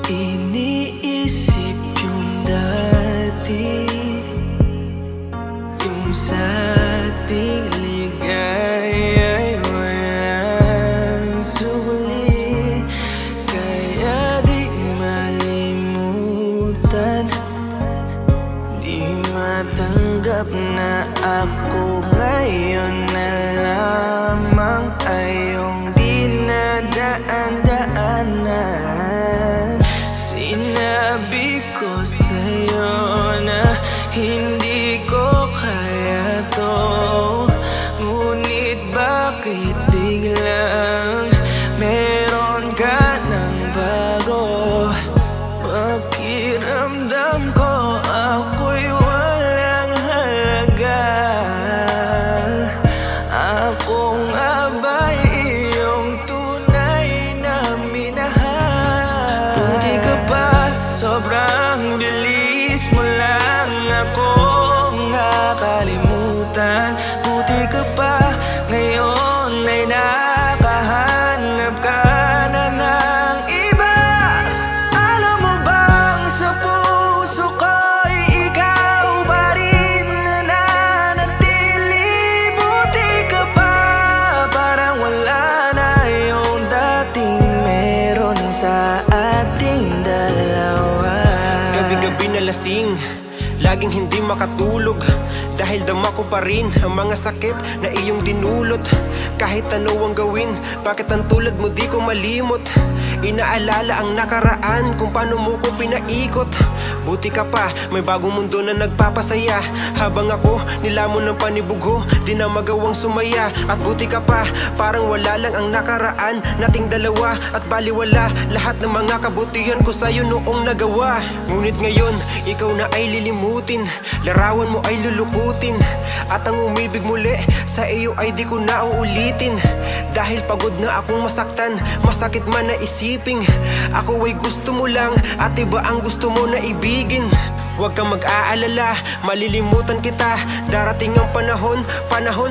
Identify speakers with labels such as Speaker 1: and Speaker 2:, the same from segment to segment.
Speaker 1: Iniisip yung dati, yung sa ating ligaya'y walang suli. Kaya di malimutan, di matanggap na ako ngayon na lamang ay yung dinadaan-daanan. Sinabi ko sa'yo na hindi ko kaya to, ngunit bakit biglang meron ka ng bago? Pakiramdam ko ako'y walang halaga. Ako nga ba'y iyong tunay na minahal? Buti ka pa, sobrang bilis mo lang akong nakalimutan. Buti ka pa, ngayon ay nakahanap ka na ng iba. Alam mo bang sa puso ko'y ikaw pa rin nananatili? Buti ka pa, parang wala na yung dating meron sa ating dalawa.
Speaker 2: Gabi-gabi na lasing, laging hindi makatulog, dahil dama ko pa rin ang mga sakit na iyong dinulot. Kahit ano ang gawin, bakit ang tulad mo di ko malimot? Inaalala ang nakaraan, kung paano mo ko pinaikot. Buti ka pa, may bagong mundo na nagpapasaya, habang ako nilamon ng panibugho, di na magawang sumaya. At buti ka pa, parang wala lang ang nakaraan nating dalawa, at baliwala lahat ng mga kabutihan ko sa'yo noong nagawa. Ngunit ngayon, ikaw na ay lilimutin, larawan mo ay lulukutin, at ang umibig muli sa iyo ay di ko na uulitin. Dahil pagod na akong masaktan, masakit man na isiping ako ay gusto mo lang, at iba ang gusto mo na ibigin. Huwag kang mag-aalala, malilimutan kita. Darating ang panahon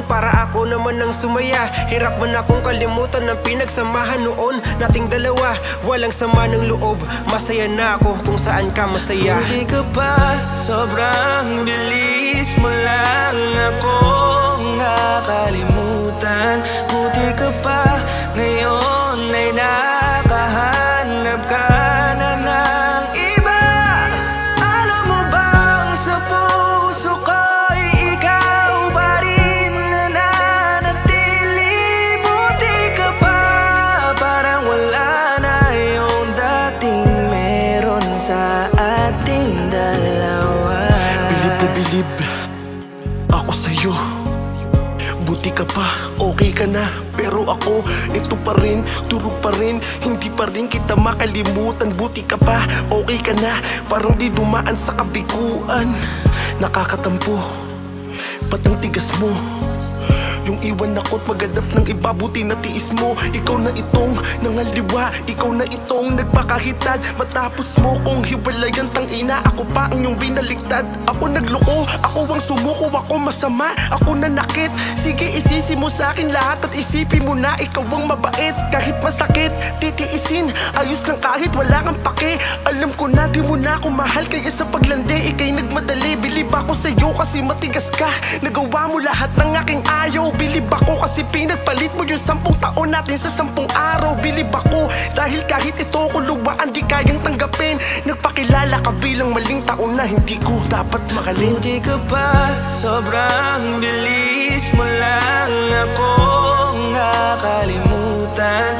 Speaker 2: para ako naman ang sumaya. Hirap man akong kalimutan ng pinagsamahan noon nating dalawa. Walang sama ng loob, masaya na ako kung saan ka masaya.
Speaker 1: Buti ka pa, sobrang bilis mo lang akong nakalimutan. Buti ka pa, ngayon ay nakahanap ka na ng iba. Alam mo bang sa puso ko'y ikaw pa rin nananatili? Buti ka pa, parang wala na yung dating meron sa ating dalawa.
Speaker 3: Bilib na bilib ako sa'yo. Buti ka pa, okay ka na, pero ako, ito pa rin, turo pa rin, hindi pa rin kita makalimutan. Buti ka pa, okay ka na, parang di dumaan sa kabiguan. Nakakatampo, ba't ang tigas mo? Yung iwan ako't maghanap ng iba, buti na tiis mo. Ikaw na itong nangaliwa, ikaw na itong nagpakahitad. Matapos mo kong hiwalayan, tangina, ako pa ang iyong binaliktad. Ako nagloko, ako ang sumuko, ako masama, ako nanakit. Sige, isisi mo sa akin lahat at isipin mo na ikaw ang mabait. Kahit masakit, titiisin, ayos lang kahit wala kang pake. Alam ko na di mo na ako mahal, kaya sa paglandi ika'y nagmadali. Bilib ako sa'yo kasi matigas ka, nagawa mo lahat ng aking ayaw. Bilib ako kasi pinagpalit mo yung 10 taon natin sa 10 araw. Bilib ako dahil kahit ito ko luwaan di kayang tanggapin. Nagpakilala ka bilang maling taon na hindi ko dapat makalin.
Speaker 1: Buti ka pa, sobrang bilis mo lang akong nakalimutan.